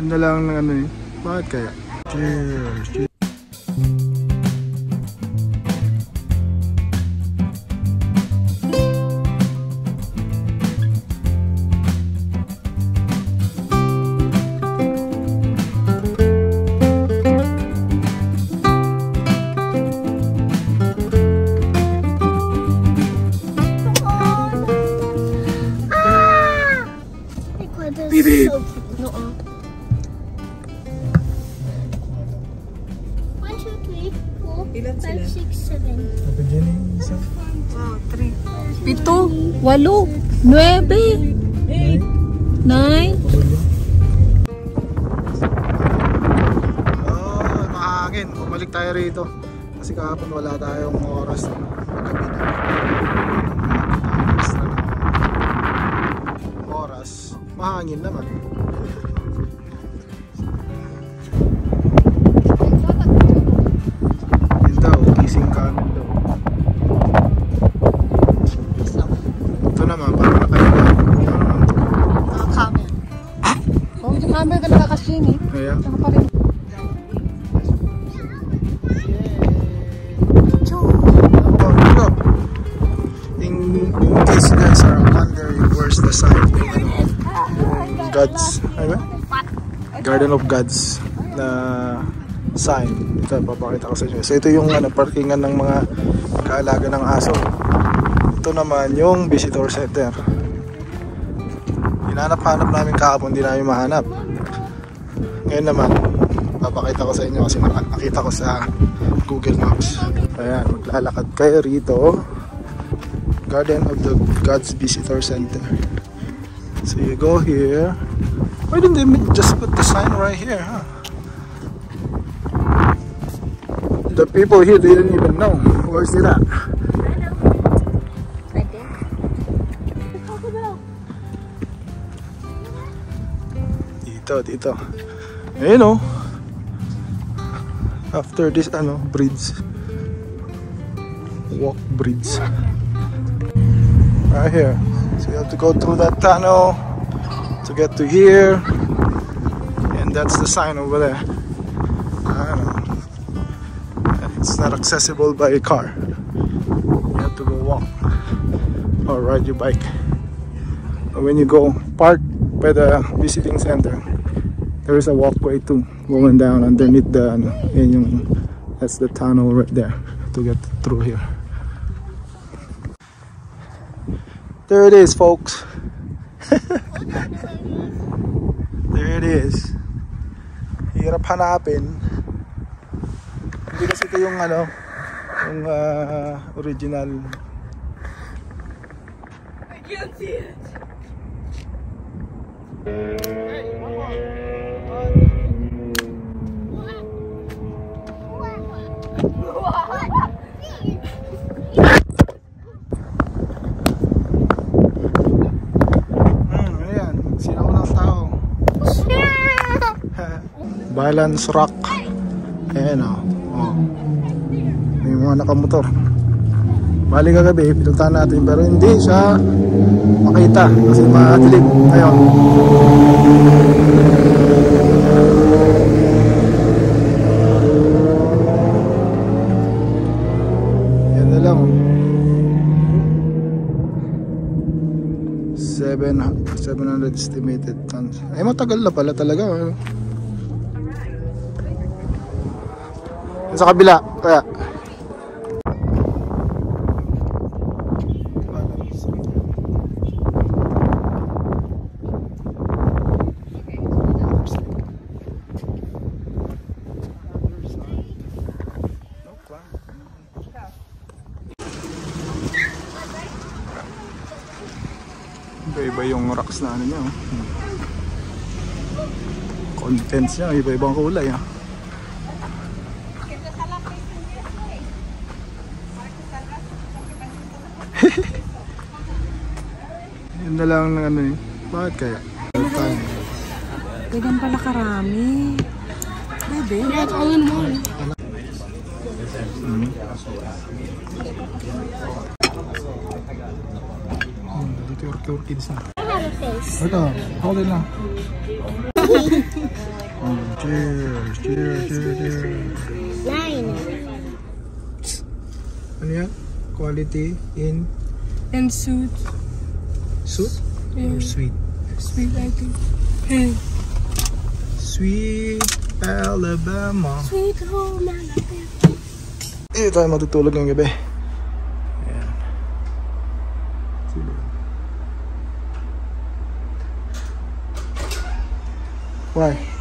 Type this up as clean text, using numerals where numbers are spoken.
Yun na lang ng ano eh. Bakit kaya? Cheers! Bibi. So no. 1, 2, 3, 4, 5, 6, 7. Sabi dyan eh, isa. 7, 8, 9. Oh, mahangin. Bumalik tayo rito. Kasi kahapon wala tayong oras na gabi na. Oras. Mahangin naman. Yun daw, gising kami daw. Ito naman, parang nakahiga. Naka-camera. Oh, yung camera ka nakakasing eh. Kaya? Saka pa rin. In case you guys are wondering where's the sign, God's, ano ba? Garden of Gods na sign. Ito, papakita ko sa inyo. So ito yung parkingan ng mga kaalaga ng aso. Ito naman yung visitor center. Hinanap-hanap namin kahapon, hindi namin mahanap. Ngayon naman, papakita ko sa inyo kasi nakita ko sa Google Maps. Ayan, maglalakad kayo rito. Garden of the Gods Visitor Center. So you go here. Why didn't they just put the sign right here, huh? The people here, they didn't even know. Where's it at? Right there. Talk about. Dito. Ayun oh. After this, bridge. Walk bridge. Right here. So you have to go through that tunnel to get to here, and that's the sign over there. I don't know. It's not accessible by a car. You have to go walk or ride your bike. But when you go park by the visiting center, there is a walkway too going down underneath the that's the tunnel right there to get through here. There it is, folks. There it is. Hirap hanapin. Hindi kasi ito yung yung original. I can't see it. Balance Rock. Ayan o. May mga nakamotor. Bali kagabi, pinuntahan natin pero hindi siya makita kasi madilim ngayon. Yan na lang. 700 estimated tons. Ay matagal na pala talaga. Sa kabila, kaya iba-iba yung rocks na niya. Contents niya, iba-ibang kulay ha. Yun na lang ng eh. Bakit kaya? Ganyan pala karami. Bebe? That's all in one. Dito yung kids na. I have a face. Ito, hold it lang. Cheers, cheers, cheers, cheers. 9. Ano yan? Quality in And suit. soup or sweet? Sweet, I think. Hey. Sweet Alabama. Sweet home Alabama. Dito tayo matutulog ng gabi. Ayan. Why?